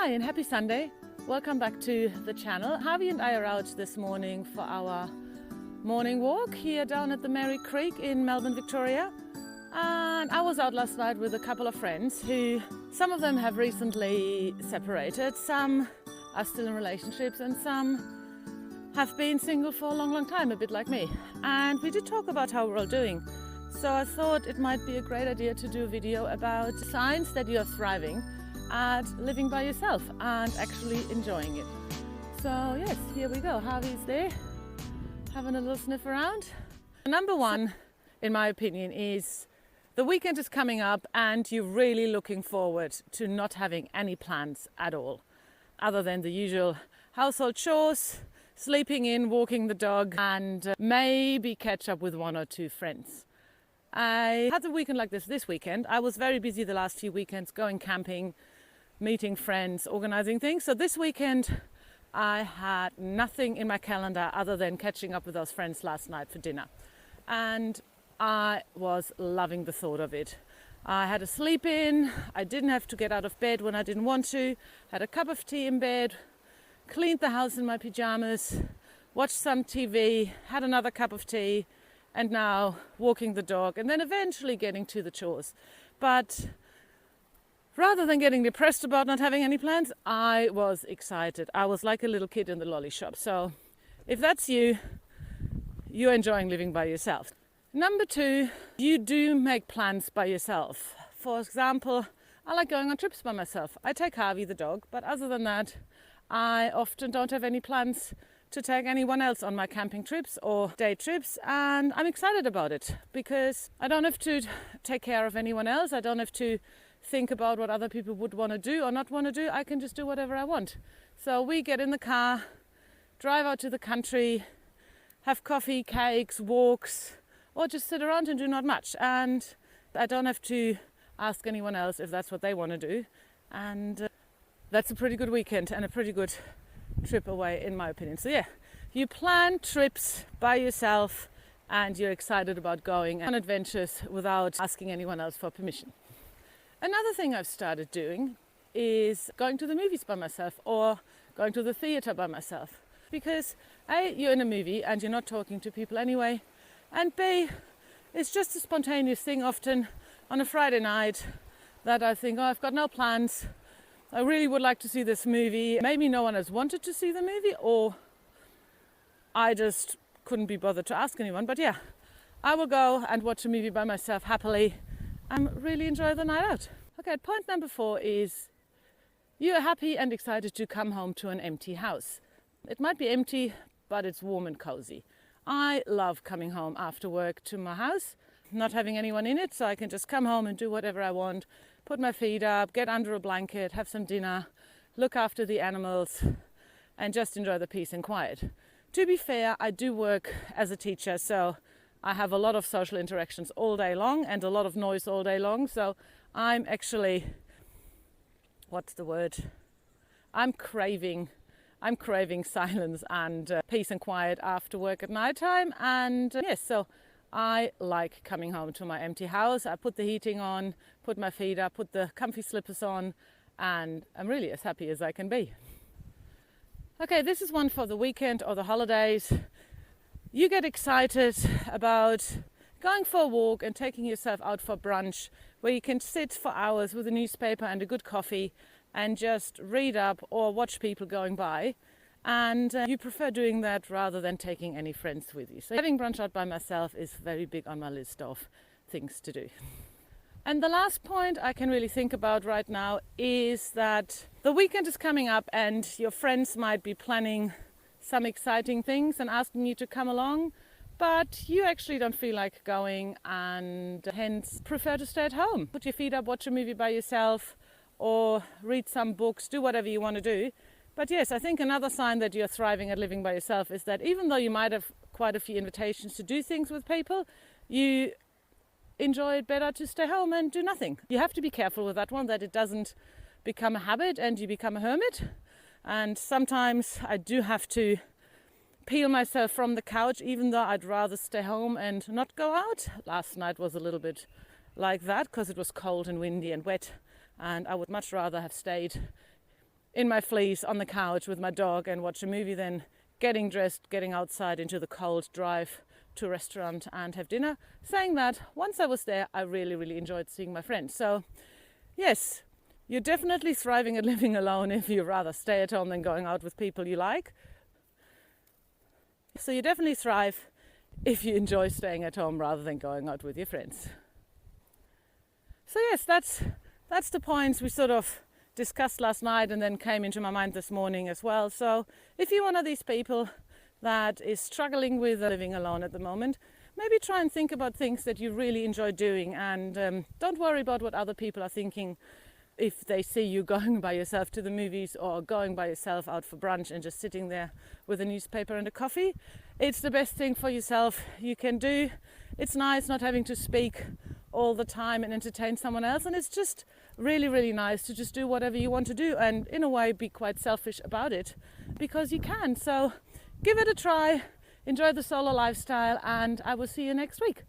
Hi and happy Sunday. Welcome back to the channel. Harvey and I are out this morning for our morning walk here down at the Mary Creek in Melbourne, Victoria. And I was out last night with a couple of friends who, some of them have recently separated, some are still in relationships and some have been single for a long time, a bit like me. And we did talk about how we're all doing. So I thought it might be a great idea to do a video about signs that you're thriving at living by yourself and actually enjoying it. So yes, here we go. Harvey's there, having a little sniff around. Number one, in my opinion, is the weekend is coming up and you're really looking forward to not having any plans at all, other than the usual household chores, sleeping in, walking the dog, and maybe catch up with one or two friends. I had a weekend like this weekend. I was very busy the last few weekends, going camping, meeting friends, organizing things. So this weekend I had nothing in my calendar other than catching up with those friends last night for dinner. And I was loving the thought of it. I had a sleep in, I didn't have to get out of bed when I didn't want to, had a cup of tea in bed, cleaned the house in my pajamas, watched some TV, had another cup of tea, and now walking the dog and then eventually getting to the chores. But rather than getting depressed about not having any plans, I was excited. I was like a little kid in the lolly shop. So if that's you, you're enjoying living by yourself. Number two, you do make plans by yourself. For example, I like going on trips by myself. I take Harvey the dog, but other than that, I often don't have any plans to take anyone else on my camping trips or day trips, and I'm excited about it because I don't have to take care of anyone else. I don't have to think about what other people would want to do or not want to do. I can just do whatever I want. So we get in the car, drive out to the country, have coffee, cakes, walks, or just sit around and do not much. And I don't have to ask anyone else if that's what they want to do. And that's a pretty good weekend and a pretty good trip away, in my opinion. So yeah, you plan trips by yourself and you're excited about going on adventures without asking anyone else for permission. Another thing I've started doing is going to the movies by myself or going to the theatre by myself. Because A, you're in a movie and you're not talking to people anyway, and B, it's just a spontaneous thing often on a Friday night that I think, oh, I've got no plans, I really would like to see this movie. Maybe no one has wanted to see the movie, or I just couldn't be bothered to ask anyone. But yeah, I will go and watch a movie by myself happily and really enjoy the night out. Okay, point number 4 is you're happy and excited to come home to an empty house. It might be empty, but it's warm and cozy. I love coming home after work to my house, not having anyone in it, so I can just come home and do whatever I want, put my feet up, get under a blanket, have some dinner, look after the animals, and just enjoy the peace and quiet. To be fair, I do work as a teacher, so I have a lot of social interactions all day long and a lot of noise all day long. So I'm actually, I'm craving silence and peace and quiet after work at night time. And yes, so I like coming home to my empty house. I put the heating on, put my feet up, put the comfy slippers on, and I'm really as happy as I can be. Okay, this is one for the weekend or the holidays. You get excited about going for a walk and taking yourself out for brunch, where you can sit for hours with a newspaper and a good coffee and just read up or watch people going by. And you prefer doing that rather than taking any friends with you. So having brunch out by myself is very big on my list of things to do. And the last point I can really think about right now is that the weekend is coming up and your friends might be planning some exciting things and asking you to come along, but you actually don't feel like going and hence prefer to stay at home. Put your feet up, watch a movie by yourself or read some books, do whatever you want to do. But yes, I think another sign that you're thriving at living by yourself is that even though you might have quite a few invitations to do things with people, you enjoy it better to stay home and do nothing. You have to be careful with that one, that it doesn't become a habit and you become a hermit. And sometimes I do have to peel myself from the couch, even though I'd rather stay home and not go out. Last night was a little bit like that because it was cold and windy and wet, and I would much rather have stayed in my fleece on the couch with my dog and watch a movie, then getting dressed, getting outside into the cold, drive to a restaurant and have dinner. Saying that, once I was there, I really enjoyed seeing my friends. So yes, you're definitely thriving at living alone if you rather stay at home than going out with people you like. So you definitely thrive if you enjoy staying at home rather than going out with your friends. So yes, that's the points we sort of discussed last night and then came into my mind this morning as well. So if you're one of these people that is struggling with living alone at the moment, maybe try and think about things that you really enjoy doing, and don't worry about what other people are thinking if they see you going by yourself to the movies or going by yourself out for brunch and just sitting there with a newspaper and a coffee. It's the best thing for yourself you can do. It's nice not having to speak all the time and entertain someone else, and it's just really nice to just do whatever you want to do and in a way be quite selfish about it because you can. So give it a try, enjoy the solo lifestyle, and I will see you next week.